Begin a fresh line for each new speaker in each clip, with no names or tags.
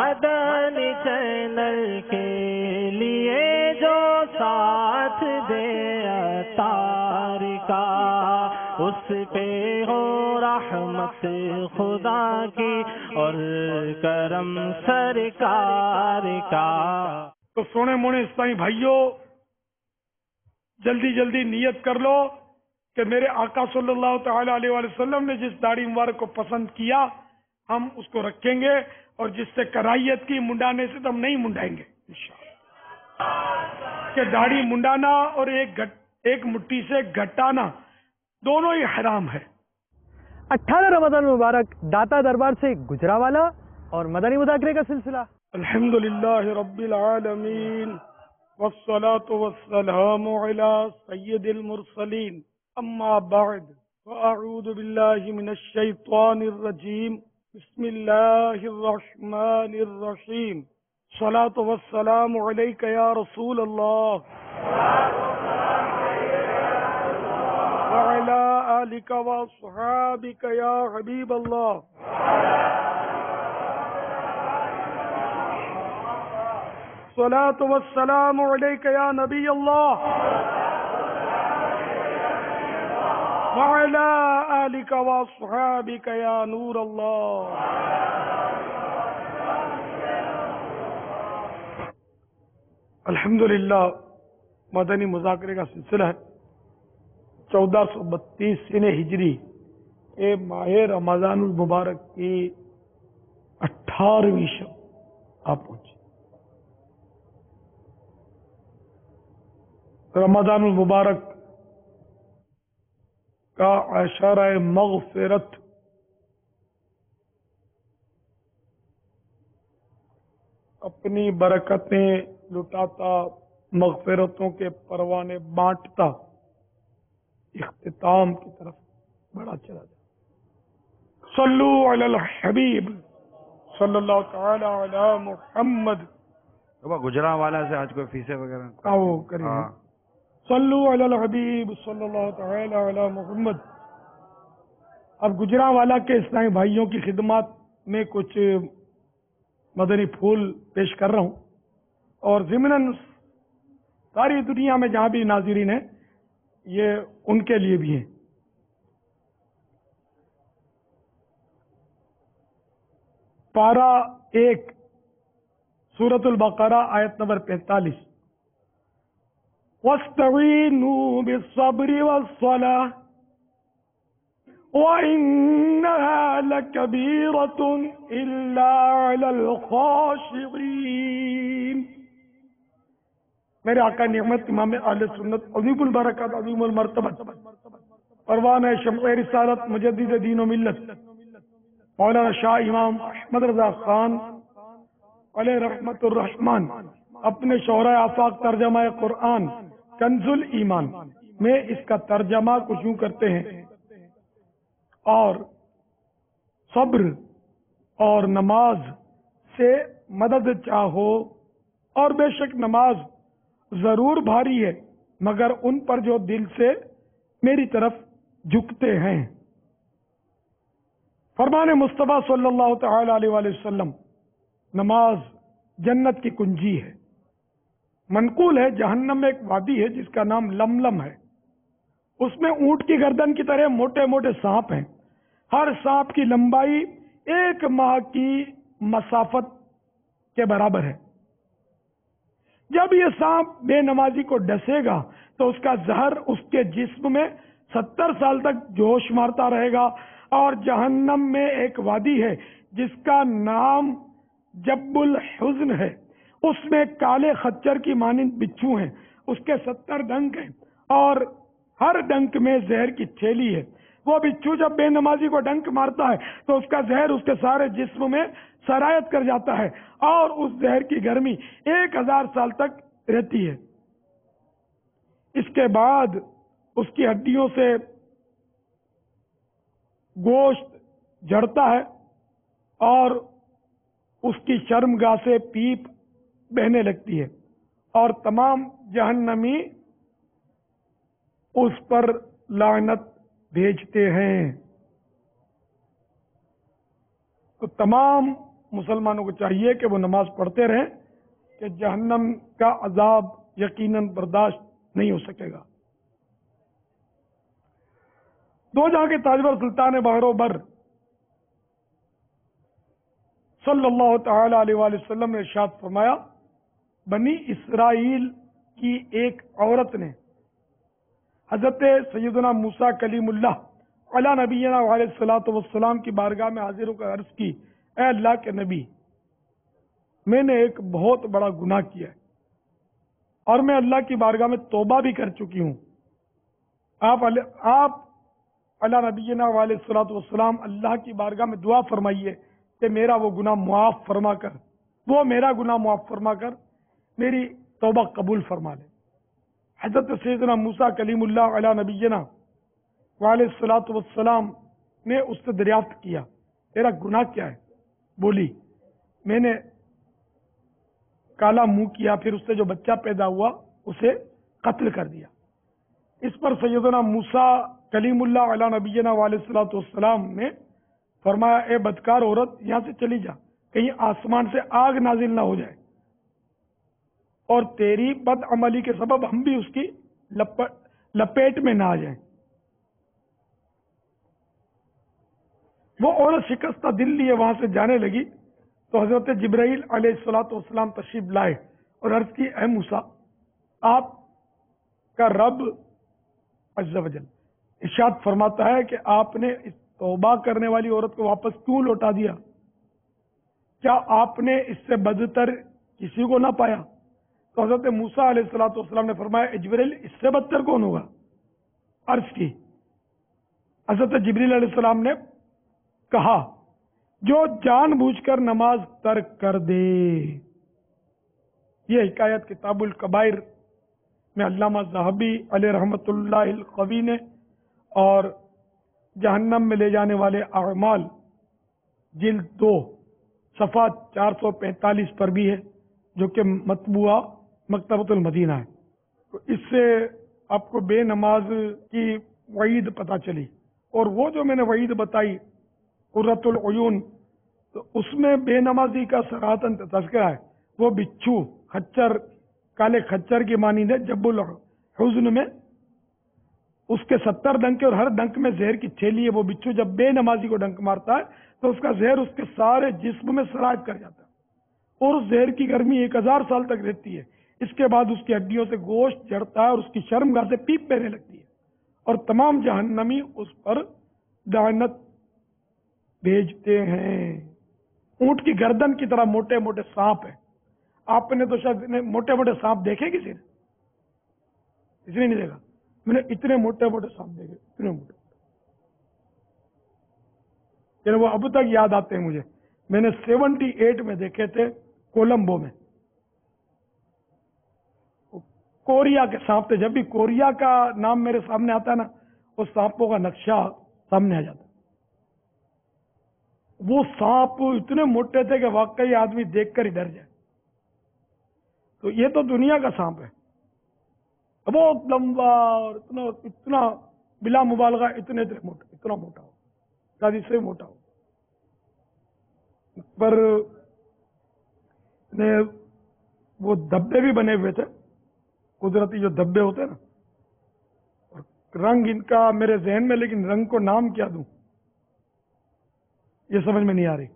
مدنی channel کے لیے جو ساتھ دے عطار کا، اس پہ ہو رحمت خدا کی اور کرم سرکار کا۔
تو سونے مونے اسلامی بھائیوں، جلدی جلدی نیت کر لو کہ میرے آقا صلی اللہ تعالی علیہ وآلہ وسلم نے جس داڑھی مبارک کو پسند کیا ہم اس کو رکھیں گے، اور جس سے کرائیت کی منڈانے سے تو ہم نہیں منڈائیں گے انشاءاللہ۔ کہ داڑھی منڈانا اور ایک مٹھی سے گھٹانا دونوں ہی حرام ہے۔
18 رمضان مبارک داتا دربار سے گجراوالا اور مدنی مذاکرے کا سلسلہ۔
الحمدللہ رب العالمین والصلاة والسلام علی سید المرسلین، اما بعد فاعوذ باللہ من الشیطان الرجیم، بسم اللہ الرحمن الرحیم، صلاة والسلام علیک یا رسول اللہ وعلی آلک واصحابک یا حبیب اللہ۔ صلاة والسلام علیک یا نبی اللہ وعلی آلک واصحابک یا نور اللہ۔ الحمدللہ مدنی مذاکرے کا سلسلہ ہے 1432 سن ہجری ماہ رمضان المبارک کی 18ویں شب آپ پہنچے۔ رمضان المبارک کا عشرہ مغفرت اپنی برکتیں لٹاتا، مغفرتوں کے پروانے بانٹتا اختتام کی طرف بڑھا چلا جائے۔ صلو علی الحبیب صلی اللہ تعالی علی محمد۔
گجرانوالا سے آج کوئی فیسیں وغیرہ
آؤ کریے۔ صلو علی الحبیب صلی اللہ تعالی علی محمد۔ اب گجرانوالا کے اسلامی بھائیوں کی خدمات میں کچھ مدنی پھول پیش کر رہا ہوں، اور ضمناً ساری دنیا میں جہاں بھی ناظرین ہیں یہ ان کے لیے بھی ہیں۔ پارہ 1 سورۃ البقرہ آیت نمبر 45، وَاسْتَعِينُوا بِالصَّبْرِ وَالصَّلَاةِ وَإِنَّهَا لَكَبِيرَةٌ إِلَّا عَلَى الْخَاشِعِينَ۔ میرے آقا نعمت امام اہل سنت عظیم البرکات عظیم المرتبت پروانہ شمع رسالت مجدد دین و ملت مولانا شاہ امام احمد رضا خان علیہ رحمت الرحمن اپنے شعرۂ آفاق ترجمہ قرآن کنز الایمان میں اس کا ترجمہ کچھ یوں کرتے ہیں، اور صبر اور نماز سے مدد چاہو، اور بے شک نماز ضرور بھاری ہے مگر ان پر جو دل سے میری طرف جھکتے ہیں۔ فرمان مصطفیٰ صلی اللہ تعالی علیہ وآلہ وسلم، نماز جنت کی کنجی ہے۔ منقول ہے جہنم میں ایک وادی ہے جس کا نام لملم ہے، اس میں اونٹ کی گردن کی طرح موٹے موٹے سانپ ہیں، ہر سانپ کی لمبائی 1 ماہ کی مسافت کے برابر ہے۔ جب یہ سانپ بے نمازی کو ڈسے گا تو اس کا زہر اس کے جسم میں 70 سال تک جوش مارتا رہے گا، اور جہنم میں ایک وادی ہے جس کا نام جب الحزن ہے، اس میں کالے خچر کی مانند بچھو ہیں، اس کے 70 ڈنک ہیں، اور ہر ڈنک میں زہر کی تھیلی ہے۔ وہ بچھو جب بے نمازی کو ڈنک مارتا ہے تو اس کا زہر اس کے سارے جسم میں سرایت کر جاتا ہے، اور اس زہر کی گرمی 1000 سال تک رہتی ہے۔ اس کے بعد اس کی ہڈیوں سے گوشت جھڑتا ہے، اور اس کی شرمگاہ سے پیپ بہنے لگتی ہے، اور تمام جہنمی اس پر لعنت بھیجتے ہیں۔ تو تمام مسلمانوں کو چاہیے کہ وہ نماز پڑھتے رہیں کہ جہنم کا عذاب یقیناً برداشت نہیں ہو سکے گا۔ دو جہاں کے تاجور سلطان بحر و بر صلی اللہ تعالی علیہ وآلہ وسلم نے ارشاد فرمایا، بنی اسرائیل کی ایک عورت نے حضرت سیدنا موسیٰ کلیم اللہ علی نبینا علیہ الصلوۃ والسلام کی بارگاہ میں حاضر ہو کر عرض کی، اے اللہ کے نبی، میں نے ایک بہت بڑا گناہ کیا ہے اور میں اللہ کی بارگاہ میں توبہ بھی کر چکی ہوں۔ آپ علی نبینا علیہ الصلوۃ والسلام اللہ کی بارگاہ میں دعا فرمائیے کہ میرا وہ گناہ معاف فرما کر، وہ میرا گناہ معاف فرما کر میری توبہ قبول فرما لے۔ حضرت سیدنا موسیٰ کلیم اللہ علی نبینا علیہ الصلوۃ والسلام نے اس سے دریافت کیا، تیرا گناہ کیا ہے؟ بولی، میں نے کالا منہ کیا، پھر اس سے جو بچہ پیدا ہوا اسے قتل کر دیا۔ اس پر سیدنا موسیٰ کلیم اللہ علی نبینا علیہ الصلوۃ والسلام نے فرمایا، اے بدکار عورت، یہاں سے چلی جا، کہیں آسمان سے آگ نازل نہ ہو جائے اور تیری بد عملی کے سبب ہم بھی اس کی لپیٹ میں نہ آ جائیں۔ وہ عورت شکستہ دل لیے وہاں سے جانے لگی تو حضرت جبرائیل علیہ الصلوۃ والسلام تشریف لائے اور عرض کی، اے موسیٰ، آپ کا رب عز و جل ارشاد فرماتا ہے کہ آپ نے اس توبہ کرنے والی عورت کو واپس کیوں لوٹا دیا؟ کیا آپ نے اس سے بدتر کسی کو نہ پایا؟ تو حضرت موسیٰ علیہ الصلوۃ والسلام نے فرمایا، اے جبرائیل، اس سے بدتر کون ہوگا؟ عرض کی۔ حضرت جبرائیل علیہ السلام نے کہا، جو جان بوجھ کر نماز ترک کر دے۔ یہ حکایت کتاب الکبائر میں علامہ ذہبی علیہ رحمۃ اللہ القوی نے اور جہنم میں لے جانے والے اعمال جلد 2 صفحہ 445 پر بھی ہے، جو کہ مطبوعہ مکتبۃ المدینہ ہے۔ تو اس سے آپ کو بے نماز کی وعید پتہ چلی، اور وہ جو میں نے وعید بتائی قرۃ العیون، تو اس میں بے نمازی کا صراحتاً تذکرہ ہے۔ وہ بچھو، خچر، کالے خچر کی مانند ہے، جب الحزن میں اس کے 70 ڈنک اور ہر ڈنک میں زہر کی تھیلی ہے۔ وہ بچھو جب بے نمازی کو ڈنک مارتا ہے تو اس کا زہر اس کے سارے جسم میں سرایت کر جاتا ہے اور اس زہر کی گرمی 1000 سال تک رہتی ہے۔ اس کے بعد اس کی ہڈیوں سے گوشت جڑتا ہے اور اس کی شرمگاہ سے پیپ بہنے لگتی ہے، اور تمام جہنمی اس پر لعنت بھیجتے ہیں۔ اونٹ کی گردن کی طرح موٹے موٹے سانپ ہیں۔ آپ نے تو شاید موٹے موٹے سانپ دیکھے کسی نے نہیں دیکھا؟ میں نے اتنے موٹے موٹے سانپ دیکھے، اتنے موٹے، یعنی وہ اب تک یاد آتے ہیں مجھے۔ میں نے 78 میں دیکھے تھے کولمبو میں، کوریا کے سانپ تھے۔ جب بھی کوریا کا نام میرے سامنے آتا ہے نا، اس سانپوں کا نقشہ سامنے آ جاتا ہے۔ وہ سانپ اتنے موٹے تھے کہ واقعی آدمی دیکھ کر ہی ڈر جائے۔ تو یہ تو دنیا کا سانپ ہے، بہت لمبا اور اتنا بلا مبالغہ اتنا موٹا ہو، شاید اس سے موٹا ہو۔ پر وہ دھبے بھی بنے ہوئے تھے، قدرتی جو دھبے ہوتے ہیں نا، اور رنگ ان کا میرے ذہن میں، لیکن رنگ کو نام کیا دوں یہ سمجھ میں نہیں آ رہی۔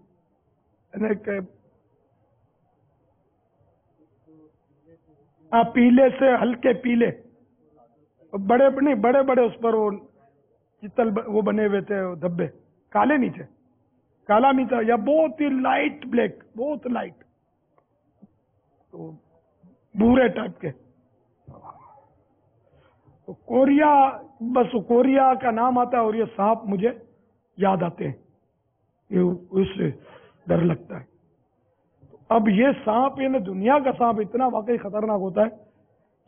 پیلے سے ہلکے پیلے، بڑے نہیں، بڑے بڑے اس پر وہ چتل وہ بنے ہوئے تھے، دھبے کالے نہیں تھے، کالا نہیں تھا، یا بہت ہی لائٹ بلیک، بہت لائٹ، تو بھورے ٹائپ کے۔ تو کوریا، بس کوریا کا نام آتا ہے اور یہ سانپ مجھے یاد آتے ہیں، اس سے ڈر لگتا ہے۔ اب یہ سانپ، یعنی دنیا کا سانپ اتنا واقعی خطرناک ہوتا ہے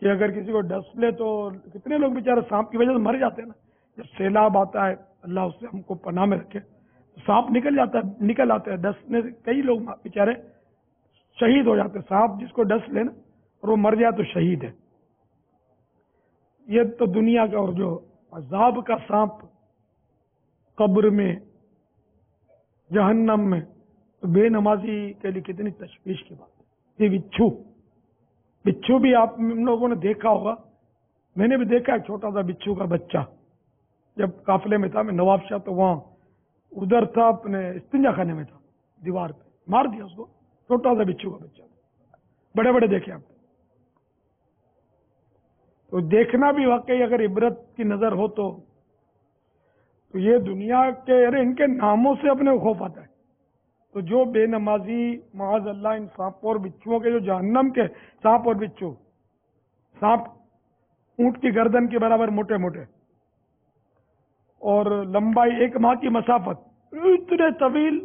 کہ اگر کسی کو ڈس لے تو کتنے لوگ بیچارے سانپ کی وجہ سے مر جاتے ہیں نا۔ جب سیلاب آتا ہے، اللہ اس سے ہم کو پناہ میں رکھے، سانپ نکل آتا ہے ڈسنے سے، کئی لوگ بیچارے شہید ہو جاتے ہیں۔ سانپ جس کو ڈس لے نا اور وہ مر جائے تو شہید ہے۔ یہ تو دنیا کا، اور جو عذاب کا سانپ قبر میں، جہنم میں، تو بے نمازی کے لیے کتنی تشویش کی بات ہے. یہ بچھو بھی آپ ہم لوگوں نے دیکھا ہوگا. میں نے بھی دیکھا ہے چھوٹا سا بچھو کا بچہ. جب قافلے میں تھا میں نواب شاہ تو وہاں ادھر تھا اپنے استنجا خانے میں تھا, دیوار پہ مار دیا اس کو. چھوٹا سا بچھو کا بچہ. بڑے بڑے دیکھے آپ. تو دیکھنا بھی واقعی اگر عبرت کی نظر ہو تو یہ دنیا کے ان کے ناموں سے اپنے کو خوف آتا ہے. تو جو بے نمازی معاذ اللہ ان سانپوں اور بچھوؤں کے جو جہنم کے سانپ اور بچھو, سانپ اونٹ کی گردن کے برابر موٹے موٹے اور لمبائی 1 ماہ کی مسافت, اتنے طویل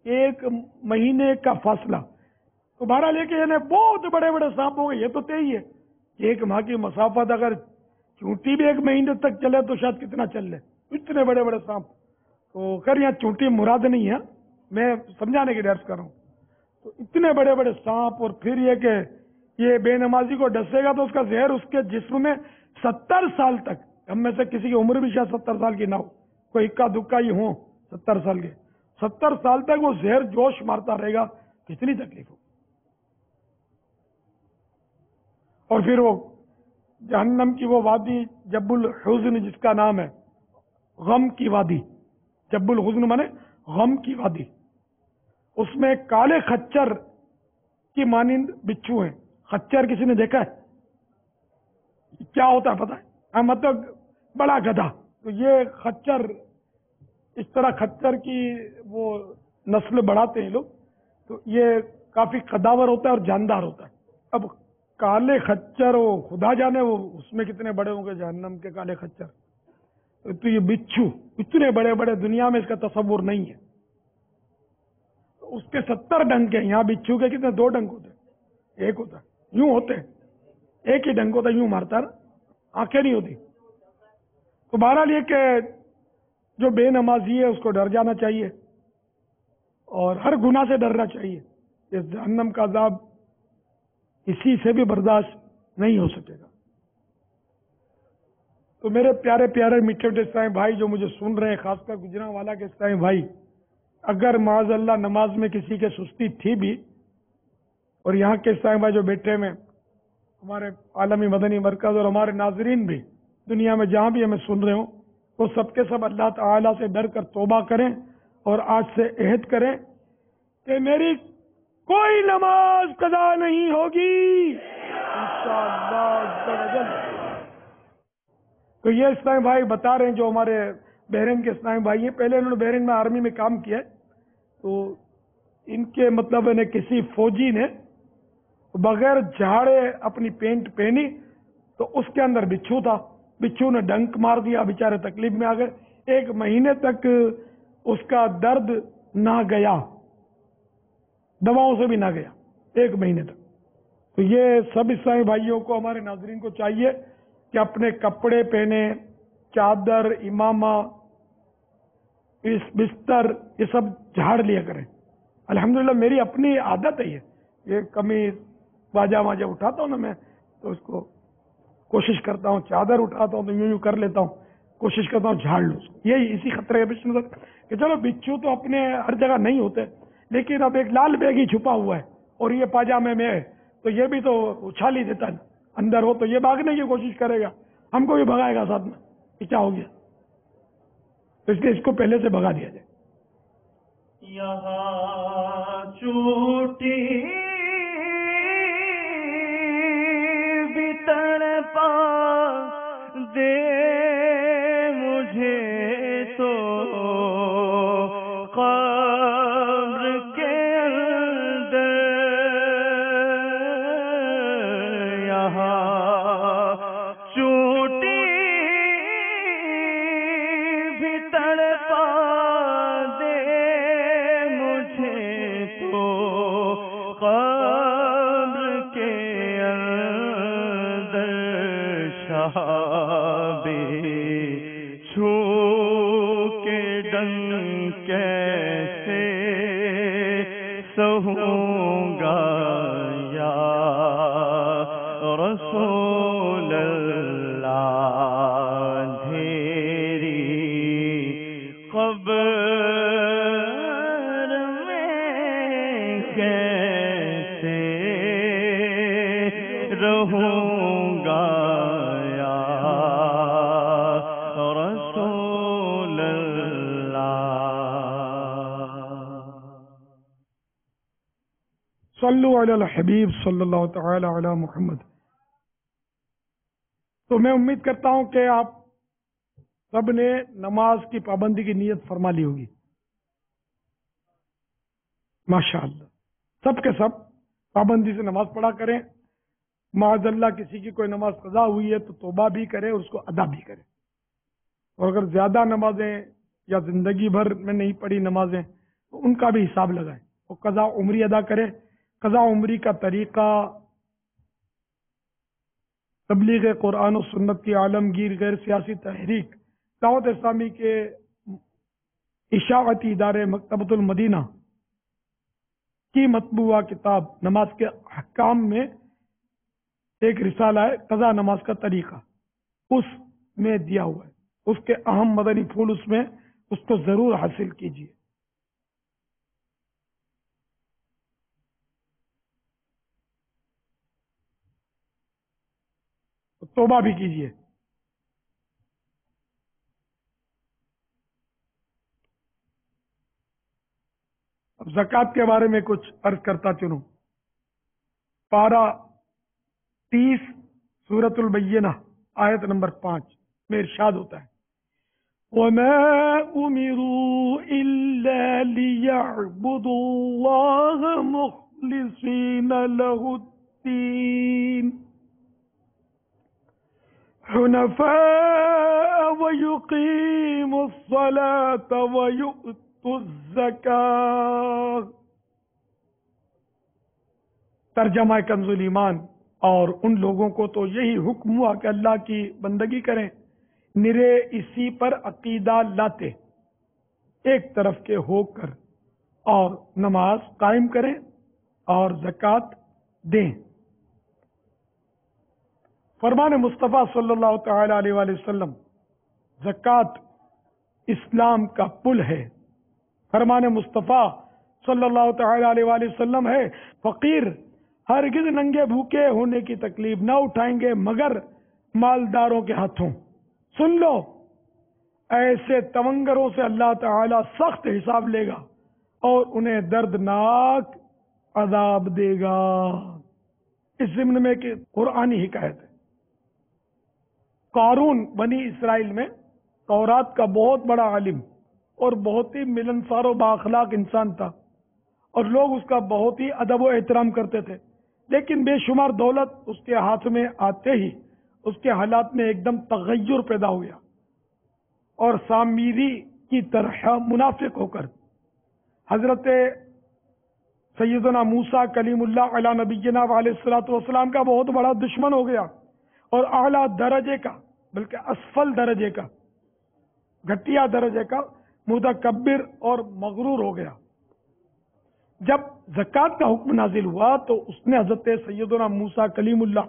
1 مہینے کا فاصلہ. تو بہرحال لے کے بہت بڑے بڑے سانپ ہو گئے. یہ تو طے ہی ہے 1 ماہ کی مسافت اگر چونٹی بھی 1 مہینے تک چلے تو شاید کتنا چل لے. اتنے بڑے بڑے سانپ. تو خیر یہاں چونٹی مراد نہیں ہے, میں سمجھانے کی درس کر رہا ہوں. تو اتنے بڑے بڑے سانپ, اور پھر یہ کہ یہ بے نمازی کو ڈسے گا تو اس کا زہر اس کے جسم میں 70 سال تک, ہم میں سے کسی کی عمر بھی شاید 70 سال کی نہ ہو, کوئی اکا دکا ہی ہوں 70 سال کے, 70 سال تک وہ زہر جوش مارتا رہے گا. کتنی تکلیف ہو. اور پھر وہ جہنم کی وہ وادی جب الحزن جس کا نام ہے, غم کی وادی. جب الحزن مانے غم کی وادی. اس میں کالے خچر کی مانند بچھو ہیں. خچر کسی نے دیکھا ہے کیا ہوتا ہے پتہ ہے؟ مطلب بڑا گدھا. تو یہ خچر, اس طرح خچر کی وہ نسل بڑھاتے ہیں لوگ. تو یہ کافی قداور ہوتا ہے اور جاندار ہوتا ہے. اب کالے خچر وہ خدا جانے وہ اس میں کتنے بڑے ہوں گے جہنم کے کالے خچر. تو یہ بچھو اتنے بڑے بڑے دنیا میں اس کا تصور نہیں ہے. اس کے 70 ڈنک ہیں. یہاں بچھو کے کتنے 2 ڈنک ہوتے ہیں, 1 ہوتا ہے. یوں ہوتے ہیں, ایک ہی ڈنک ہوتا ہے, یوں مارتا ہے نا, آنکھیں نہیں ہوتی. تو بہرحال یہ کہ جو بے نمازی ہے اس کو ڈر جانا چاہیے اور ہر گناہ سے ڈرنا چاہیے. اس جہنم کا عذاب کسی سے بھی برداشت نہیں ہو سکے گا. تو میرے پیارے پیارے میٹھے میٹھے اسلامی بھائی جو مجھے سن رہے ہیں, خاص کر گجرانوالہ کے اسلامی بھائی, اگر معاذ اللہ نماز میں کسی کے سستی تھی بھی, اور یہاں کے اسلامی بھائی جو بیٹھے میں ہمارے عالمی مدنی مرکز اور ہمارے ناظرین بھی دنیا میں جہاں بھی ہمیں سن رہے ہوں, وہ سب کے سب اللہ تعالیٰ سے ڈر کر توبہ کریں اور آج سے عہد کریں کہ میری کوئی نماز قضا نہیں ہوگی انشاءاللہ عز و جل. تو یہ اسلامی بھائی بتا رہے ہیں جو ہمارے بحرین کے اسلامی بھائی ہیں. پہلے انہوں نے بحرین میں آرمی میں کام کیا ہے. تو ان کے مطلب نے کسی فوجی نے بغیر جھاڑے اپنی پینٹ پہنی تو اس کے اندر بچھو تھا. بچھو نے ڈنک مار دیا, بیچارے تکلیف میں آ گئے. 1 مہینے تک اس کا درد نہ گیا, دواؤں سے بھی نہ گیا 1 مہینے تک. تو یہ سب اسلامی بھائیوں کو, ہمارے ناظرین کو چاہیے کہ اپنے کپڑے پہنے, چادر, امامہ, اس بستر, یہ سب جھاڑ لیا کریں. الحمدللہ میری اپنی عادت ہے یہ قمیض باجامہ جب اٹھاتا ہوں نا میں تو اس کو کوشش کرتا ہوں, چادر اٹھاتا ہوں تو یوں کر لیتا ہوں, کوشش کرتا ہوں جھاڑ لوں اس کو. یہی اسی خطرے کے پیش نظر کہ چلو بچھو تو اپنے ہر جگہ نہیں ہوتے, لیکن اب ایک لال بیگ ہی چھپا ہوا ہے اور یہ پاجامے میں ہے تو یہ بھی تو اچھال ہی دیتا ہے. اندر ہو تو یہ بھاگنے کی کوشش کرے گا, ہم کو بھی بھگائے گا ساتھ میں. یہ کیا ہو گیا؟ تو اس لیے اس کو پہلے سے بھگا دیا جائے.
یہاں چوٹی بھی تڑپا دے مجھے تو قبر کے اندر, یہاں چوٹی بھی تڑپا دے مجھے تو قبر کے اندر, شہابے چھو کے ڈنگ کیسے سہوں گا یا رسول اللہ, اندھیری قبر میں رہوں گا یا رسول اللہ۔
صلو علی الحبیب صلی اللہ تعالی علی محمد۔ تو میں امید کرتا ہوں کہ آپ سب نے نماز کی پابندی کی نیت فرما لی ہوگی، ماشاءاللہ سب کے سب پابندی سے نماز پڑھا کریں۔ معاذ اللہ کسی کی کوئی نماز قضا ہوئی ہے تو توبہ بھی کرے اور اس کو ادا بھی کرے، اور اگر زیادہ نمازیں یا زندگی بھر میں نہیں پڑھی نمازیں تو ان کا بھی حساب لگائیں، وہ قضا عمری ادا کرے۔ قضا عمری کا طریقہ تبلیغ قرآن و سنت کی عالمگیر غیر سیاسی تحریک دعوت اسلامی کے اشاعتی ادارے مکتبۃ المدینہ کی مطبوعہ کتاب نماز کے احکام میں ایک رسالہ ہے قضا نماز کا طریقہ، اس میں دیا ہوا ہے، اس کے اہم مدنی پھول اس میں، اس کو ضرور حاصل کیجیے۔ توبہ بھی کیجیے۔ اب زکوٰۃ کے بارے میں کچھ عرض کرتا چلوں۔ پارہ 30 سورۃ البینہ آیت نمبر 5 میں ارشاد ہوتا ہے وَمَا أُمِرُوا إِلَّا لِيَعْبُدُوا اللَّهَ مُخْلِصِينَ لَهُ الدِّينَ حُنَفَاءَ وَيُقِيمُوا الصَّلَاةَ وَيُؤْتُوا الزَّكَاةَ۔ ترجمہ کنز الایمان، اور ان لوگوں کو تو یہی حکم ہوا کہ اللہ کی بندگی کریں، نرے اسی پر عقیدہ لاتے، ایک طرف کے ہو کر، اور نماز قائم کریں اور زکوٰۃ دیں۔ فرمان مصطفیٰ صلی اللہ تعالی علیہ وآلہ وسلم، زکوٰۃ اسلام کا پل ہے۔ فرمان مصطفیٰ صلی اللہ تعالی علیہ وآلہ وسلم ہے، فقیر ہرگز ننگے بھوکے ہونے کی تکلیف نہ اٹھائیں گے مگر مالداروں کے ہاتھوں۔ سن لو، ایسے تونگروں سے اللہ تعالی سخت حساب لے گا اور انہیں دردناک عذاب دے گا۔ اس ضمن میں کہ قرآنی حکایت ہے، قارون بنی اسرائیل میں تورات کا بہت بڑا عالم اور بہت ہی ملنسار و بااخلاق انسان تھا، اور لوگ اس کا بہت ہی ادب و احترام کرتے تھے، لیکن بے شمار دولت اس کے ہاتھ میں آتے ہی اس کے حالات میں ایک دم تغیر پیدا ہو گیا، اور سامری کی طرح منافق ہو کر حضرت سیدنا موسیٰ کلیم اللہ علی نبینا علیہ الصلوۃ والسلام کا بہت بڑا دشمن ہو گیا، اور اعلیٰ درجے کا بلکہ اسفل درجے کا، گھٹیا درجے کا متکبر اور مغرور ہو گیا۔ جب زکوٰۃ کا حکم نازل ہوا تو اس نے حضرت سیدنا موسیٰ کلیم اللہ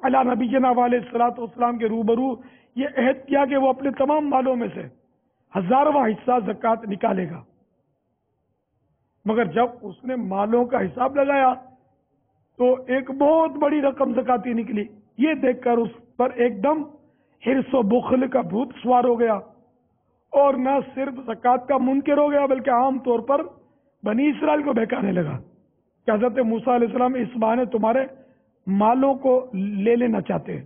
علی نبینا علیہ الصلوۃ والسلام کے روبرو یہ عہد کیا کہ وہ اپنے تمام مالوں میں سے 1000واں حصہ زکوٰۃ نکالے گا، مگر جب اس نے مالوں کا حساب لگایا تو ایک بہت بڑی رقم زکاتی نکلی۔ یہ دیکھ کر اس پر ایک دم حرص و بخل کا بھوت سوار ہو گیا، اور نہ صرف زکوٰۃ کا منکر ہو گیا بلکہ عام طور پر بنی اسرائیل کو بہکانے لگا کہ حضرت موسیٰ علیہ السلام اس بہانے تمہارے مالوں کو لے لینا چاہتے ہیں۔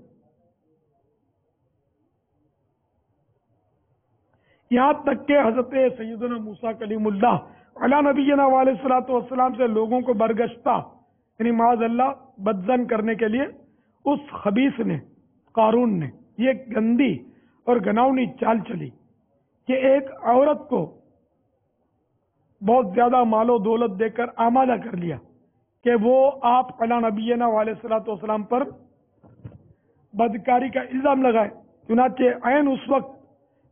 یہاں تک کہ حضرت سیدنا موسیٰ کلیم اللہ علی نبینا علیہ الصلوۃ والسلام سے لوگوں کو برگشتہ یعنی معاذ اللہ بدظن کرنے کے لیے اس خبیث نے، قارون نے، یہ گندی اور گناؤنی چال چلی کہ ایک عورت کو بہت زیادہ مال و دولت دے کر آمادہ کر لیا کہ وہ آپ علی نبینا علیہ الصلوۃ والسلام پر بدکاری کا الزام لگائے۔ چنانچہ عین اس وقت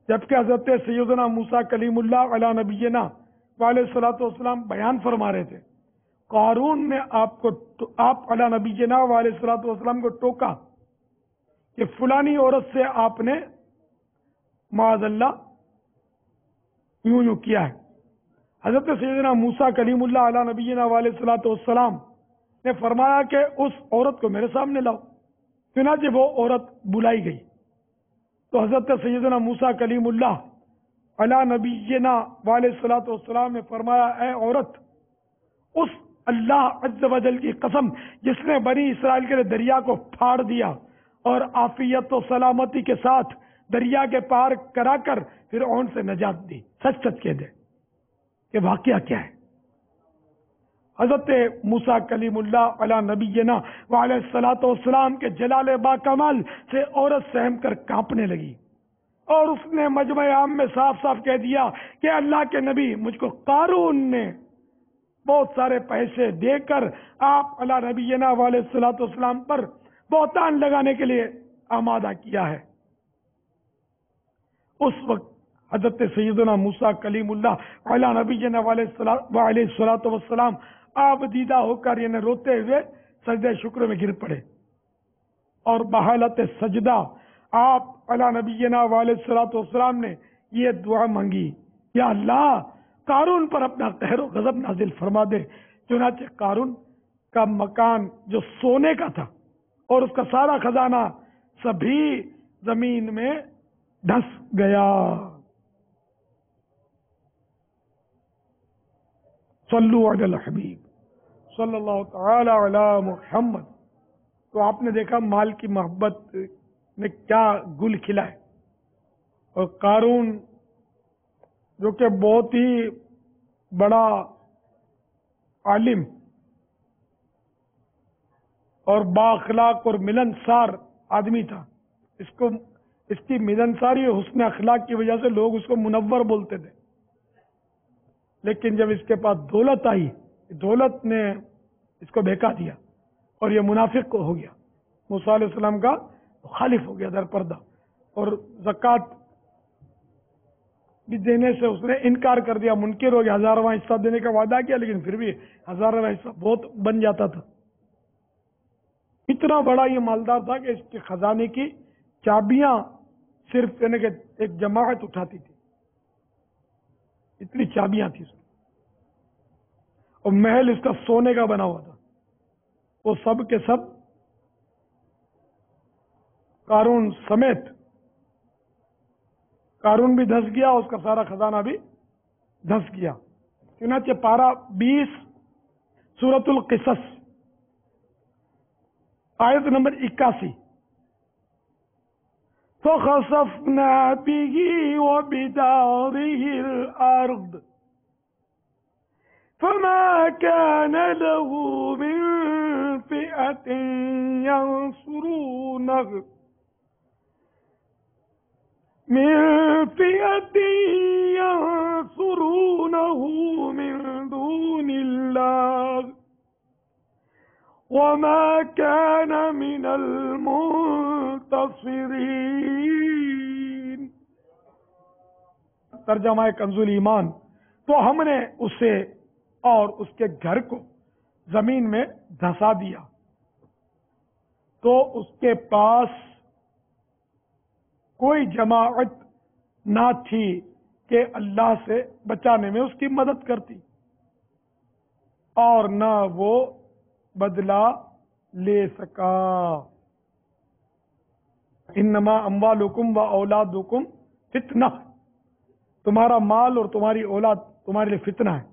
جبکہ حضرت سیدنا موسیٰ کلیم اللہ علی نبینا علیہ الصلوۃ والسلام بیان فرما رہے تھے، قارون نے آپ علی نبینا علیہ الصلوۃ والسلام کو ٹوکا کہ فلانی عورت سے آپ نے معاذ اللہ یوں کیا ہے۔ حضرت سیدنا موسیٰ کلیم اللہ علی نبینا علیہ الصلوۃ والسلام نے فرمایا کہ اس عورت کو میرے سامنے لاؤ، چنانچہ وہ عورت بلائی گئی تو حضرت سیدنا موسیٰ کلیم اللہ علی نبینا علیہ الصلوۃ والسلام نے فرمایا، اے عورت، اس اللہ عز و جل کی قسم جس نے بنی اسرائیل کے لیے دریا کو پھاڑ دیا اور عافیت و سلامتی کے ساتھ دریا کے پار کرا کر فرعون سے نجات دی، سچ سچ کہہ دے کہ واقعہ کیا ہے۔ حضرت موسیٰ کلیم اللہ علی نبینا علیہ الصلوۃ والسلام کے جلال با کمال سے عورت سہم کر کانپنے لگی اور اس نے مجمع عام میں صاف صاف کہہ دیا کہ اللہ کے نبی، مجھ کو قارون نے بہت سارے پیسے دے کر آپ علی نبینا علیہ الصلوۃ والسلام پر بہتان لگانے کے لیے آمادہ کیا ہے۔ اس وقت حضرت سیدنا موسیٰ کلیم اللہ علی نبینا علیہ الصلوۃ والسلام آپ دیدہ ہو کر یعنی روتے ہوئے سجدہ شکر میں گر پڑے اور بحالت سجدہ آپ علی نبینا علیہ الصلوۃ والسلام نے یہ دعا مانگی، یا اللہ قارون پر اپنا قہر و غضب نازل فرما دے۔ چنانچہ قارون کا مکان جو سونے کا تھا اور اس کا سارا خزانہ سبھی زمین میں دھس گیا۔ صلو علی الحبیب صلی اللہ تعالی علی محمد۔ تو آپ نے دیکھا مال کی محبت نے کیا گل کھلا ہے، اور قارون جو کہ بہت ہی بڑا عالم اور بااخلاق اور ملنسار آدمی تھا، اس کی ملنساری اور حسن اخلاق کی وجہ سے لوگ اس کو منور بولتے تھے، لیکن جب اس کے پاس دولت آئی، دولت نے اس کو بہکا دیا اور یہ منافق ہو گیا، موسیٰ علیہ السلام کا مخالف ہو گیا در پردہ، اور زکوٰۃ بھی دینے سے اس نے انکار کر دیا، منکر ہو گیا۔ 1000واں حصہ دینے کا وعدہ کیا لیکن پھر بھی 1000واں حصہ بہت بن جاتا تھا۔ اتنا بڑا یہ مالدار تھا کہ اس کے خزانے کی چابیاں صرف یعنی کہ ایک جماعت اٹھاتی تھی، اتنی چابیاں تھی، اور محل اس کا سونے کا بنا ہوا تھا۔ وہ سب کے سب قارون سمیت، قارون بھی دھس گیا، اس کا سارا خزانہ بھی دھس گیا۔ چنانچہ پارہ 20 سورۃ القصص آیت نمبر 81، فَخَسَفْنَا بِهِ وَبِدَارِهِ الْأَرْضِ فَمَا كَانَ لَهُ مِنْ فِئَةٍ يَنْصُرُونَهُ مِنْ دُونِ اللَّهِ وَمَا كَانَ مِنَ الْمُنْتَصِرِينَ۔ ترجمہ کنز ایمان۔ تو ہم نے اسے اور اس کے گھر کو زمین میں دھسا دیا، تو اس کے پاس کوئی جماعت نہ تھی کہ اللہ سے بچانے میں اس کی مدد کرتی، اور نہ وہ بدلہ لے سکا۔ انما اموالکم و اولادکم فتنہ، تمہارا مال اور تمہاری اولاد تمہارے لیے فتنہ ہے۔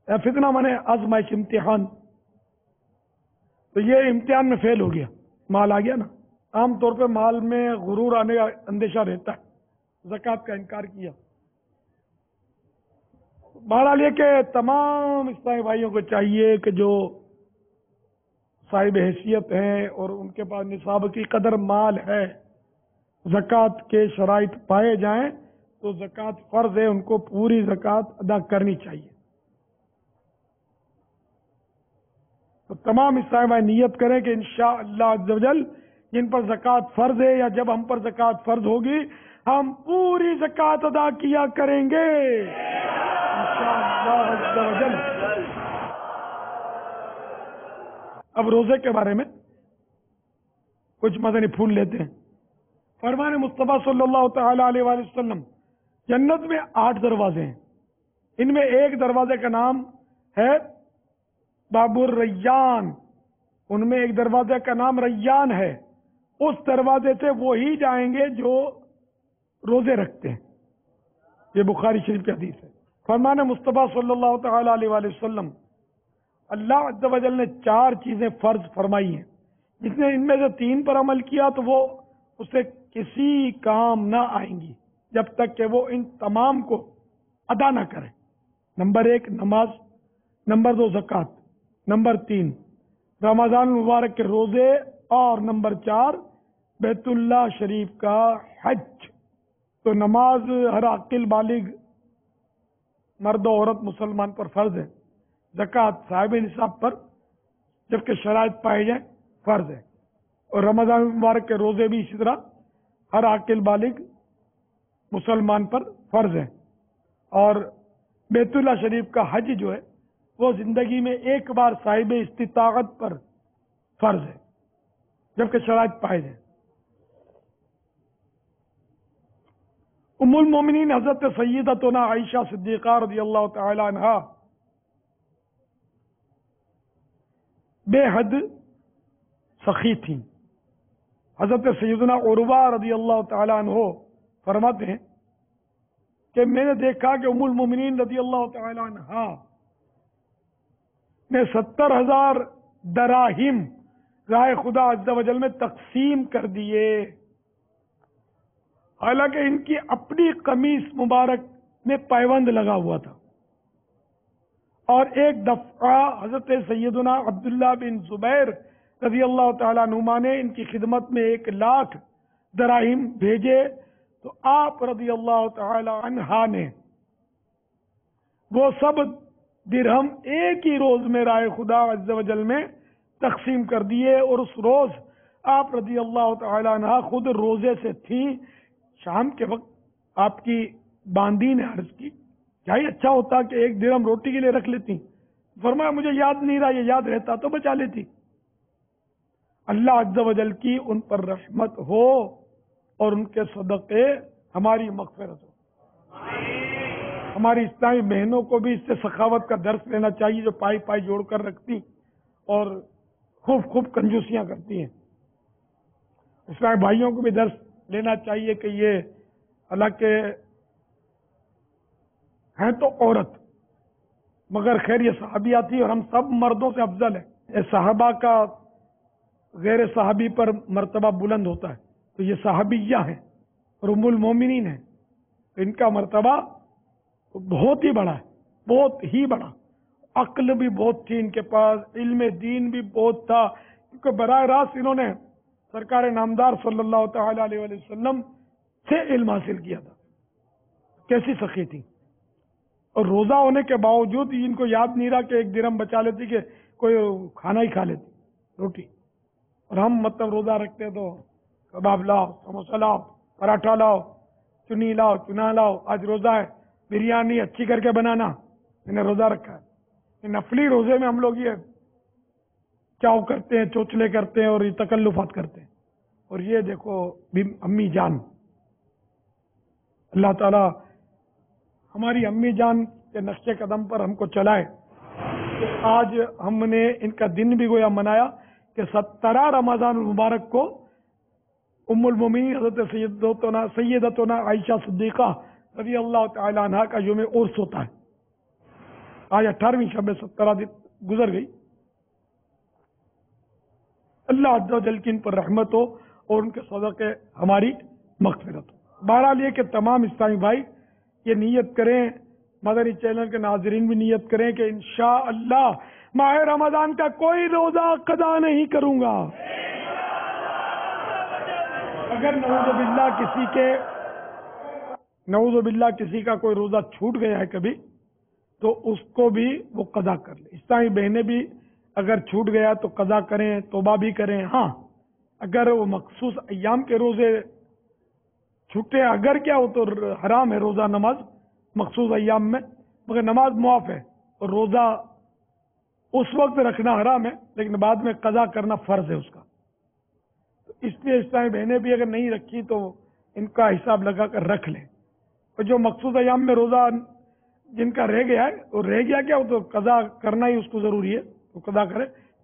فتنہ مانے آزمائش، امتحان۔ تو یہ امتحان میں فیل ہو گیا، مال آ گیا نا۔ عام طور پہ مال میں غرور آنے کا اندیشہ رہتا ہے، زکوٰۃ کا انکار کیا۔ بہرحال یہ کہ تمام اسلامی بھائیوں کو چاہیے کہ جو صاحب حیثیت ہیں اور ان کے پاس نصاب کی قدر مال ہے، زکوٰۃ کے شرائط پائے جائیں تو زکوٰۃ فرض ہے، ان کو پوری زکوٰۃ ادا کرنی چاہیے۔ تو تمام اسلامی بھائی نیت کریں کہ انشاءاللہ عز و جل جن پر زکوٰۃ فرض ہے یا جب ہم پر زکوٰۃ فرض ہوگی ہم پوری زکوٰۃ ادا کیا کریں گے انشاءاللہ عز و جل۔ اب روزے کے بارے میں کچھ مدنی پھول لیتے ہیں۔ فرمان مصطفیٰ صلی اللہ تعالی علیہ وآلہ وسلم، جنت میں 8 دروازے ہیں، ان میں ایک دروازے کا نام ہے باب الریان، ان میں ایک دروازے کا نام ریان ہے، اس دروازے سے وہی جائیں گے جو روزے رکھتے ہیں۔ یہ بخاری شریف کی حدیث ہے۔ فرمان مصطفیٰ صلی اللہ تعالی علیہ وآلہ وسلم، اللہ عز و جل نے 4 چیزیں فرض فرمائی ہیں، جس نے ان میں سے 3 پر عمل کیا تو وہ اسے کسی کام نہ آئیں گی جب تک کہ وہ ان تمام کو ادا نہ کرے۔ نمبر 1 نماز، نمبر 2 زکوٰۃ، نمبر 3 رمضان المبارک کے روزے، اور نمبر 4 بیت اللہ شریف کا حج۔ تو نماز ہر عاقل بالغ مرد و عورت مسلمان پر فرض ہے، زکوٰۃ صاحب نصاب پر جبکہ شرائط پائے جائیں فرض ہے، اور رمضان المبارک کے روزے بھی اسی طرح ہر عاقل بالغ مسلمان پر فرض ہے، اور بیت اللہ شریف کا حج جو ہے وہ زندگی میں ایک بار صاحب استطاعت پر فرض ہے جبکہ شرائط پائے جائیں۔ ام المومنین حضرت سیدتنا عائشہ صدیقہ رضی اللہ تعالی عنہا بے حد سخی تھیں۔ حضرت سیدنا عروہ رضی اللہ تعالی عنہ فرماتے ہیں کہ میں نے دیکھا کہ ام المومنین رضی اللہ تعالی عنہا نے 70,000 دراہم راہ خدا عز و جل میں تقسیم کر دیے، حالانکہ ان کی اپنی قمیص مبارک میں پیوند لگا ہوا تھا۔ اور ایک دفعہ حضرت سیدنا عبداللہ بن زبیر رضی اللہ تعالیٰ عنہما نے ان کی خدمت میں 1,00,000 دراہم بھیجے تو آپ رضی اللہ تعالی عنہ نے وہ سب درہم ایک ہی روز میں راہ خدا عز و جل میں تقسیم کر دیے، اور اس روز آپ رضی اللہ تعالی عنہ خود روزے سے تھیں۔ شام کے وقت آپ کی باندی نے عرض کی کیا ہی اچھا ہوتا کہ 1 درہم روٹی کے لیے رکھ لیتی، فرمایا مجھے یاد نہیں رہا، یہ یاد رہتا تو بچا لیتی۔ اللہ عز و جل کی ان پر رحمت ہو اور ان کے صدقے ہماری مغفرت ہو۔ ہماری اسلامی بہنوں کو بھی اس سے سخاوت کا درس لینا چاہیے، جو پائی پائی جوڑ کر رکھتی اور خوب کنجوسیاں کرتی ہیں۔ اسلامی بھائیوں کو بھی درس لینا چاہیے کہ یہ حالانکہ ہیں تو عورت مگر خیر یہ صحابیہ تھی اور ہم سب مردوں سے افضل ہیں۔ یہ صحابہ کا غیر صحابی پر مرتبہ بلند ہوتا ہے، تو یہ صحابیہ ہیں اور ام المومنین ہیں، تو ان کا مرتبہ بہت ہی بڑا ہے، بہت ہی بڑا۔ عقل بھی بہت تھی ان کے پاس، علم دین بھی بہت تھا، کیونکہ براہ راست انہوں نے سرکار نامدار صلی اللہ تعالی علیہ وآلہ وسلم سے علم حاصل کیا تھا۔ کیسی سخی تھی، اور روزہ ہونے کے باوجود ان کو یاد نہیں رہا کہ 1 درہم بچا لیتی کہ کوئی کھانا ہی کھا لیتی روٹی، اور ہم مطلب روزہ رکھتے تو کباب لاؤ، سموسہ لاؤ، پراٹھا لاؤ، چنی لاؤ، چنا لاؤ، آج روزہ ہے بریانی اچھی کر کے بنانا، میں نے روزہ رکھا ہے۔ نفلی روزے میں ہم لوگ یہ چاؤ کرتے ہیں، چوچلے کرتے ہیں اور یہ تکلفات کرتے ہیں، اور یہ دیکھو امی جان، اللہ تعالی ہماری امی جان کے نقش قدم پر ہم کو چلائے کہ آج ہم نے ان کا دن بھی گویا منایا کہ 17 رمضان المبارک کو ام المومنین حضرت سیدتنا عائشہ صدیقہ رضی اللہ تعالی عنہ کا یوم عرس ہوتا ہے۔ آج 18ویں شب 17 دن گزر گئی۔ اللہ عز و جل کی ان پر رحمت ہو اور ان کے صدقے ہماری مغفرت ہو۔ بہرحال یہ کہ تمام اسلامی بھائی یہ نیت کریں، مدنی چینل کے ناظرین بھی نیت کریں کہ انشاءاللہ ماہ رمضان کا کوئی روزہ قضا نہیں کروں گا۔ اگر نعوذ باللہ کسی کا کوئی روزہ چھوٹ گیا ہے کبھی تو اس کو بھی وہ قضا کر لے۔ اسلامی بہنیں بھی اگر چھوٹ گیا تو قضا کریں، توبہ بھی کریں۔ ہاں اگر وہ مخصوص ایام کے روزے چھوٹے اگر کیا ہو تو حرام ہے روزہ نماز مخصوص ایام میں، مگر نماز معاف ہے، اور روزہ اس وقت رکھنا حرام ہے لیکن بعد میں قضا کرنا فرض ہے اس کا۔ تو اس لیے اسلامی بہنیں بھی اگر نہیں رکھی تو ان کا حساب لگا کر رکھ لیں، اور جو مخصوص ایام میں روزہ جن کا رہ گیا ہے وہ رہ گیا کیا، وہ تو قضا کرنا ہی اس کو ضروری ہے، تو قضا کرے۔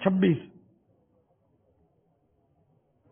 26।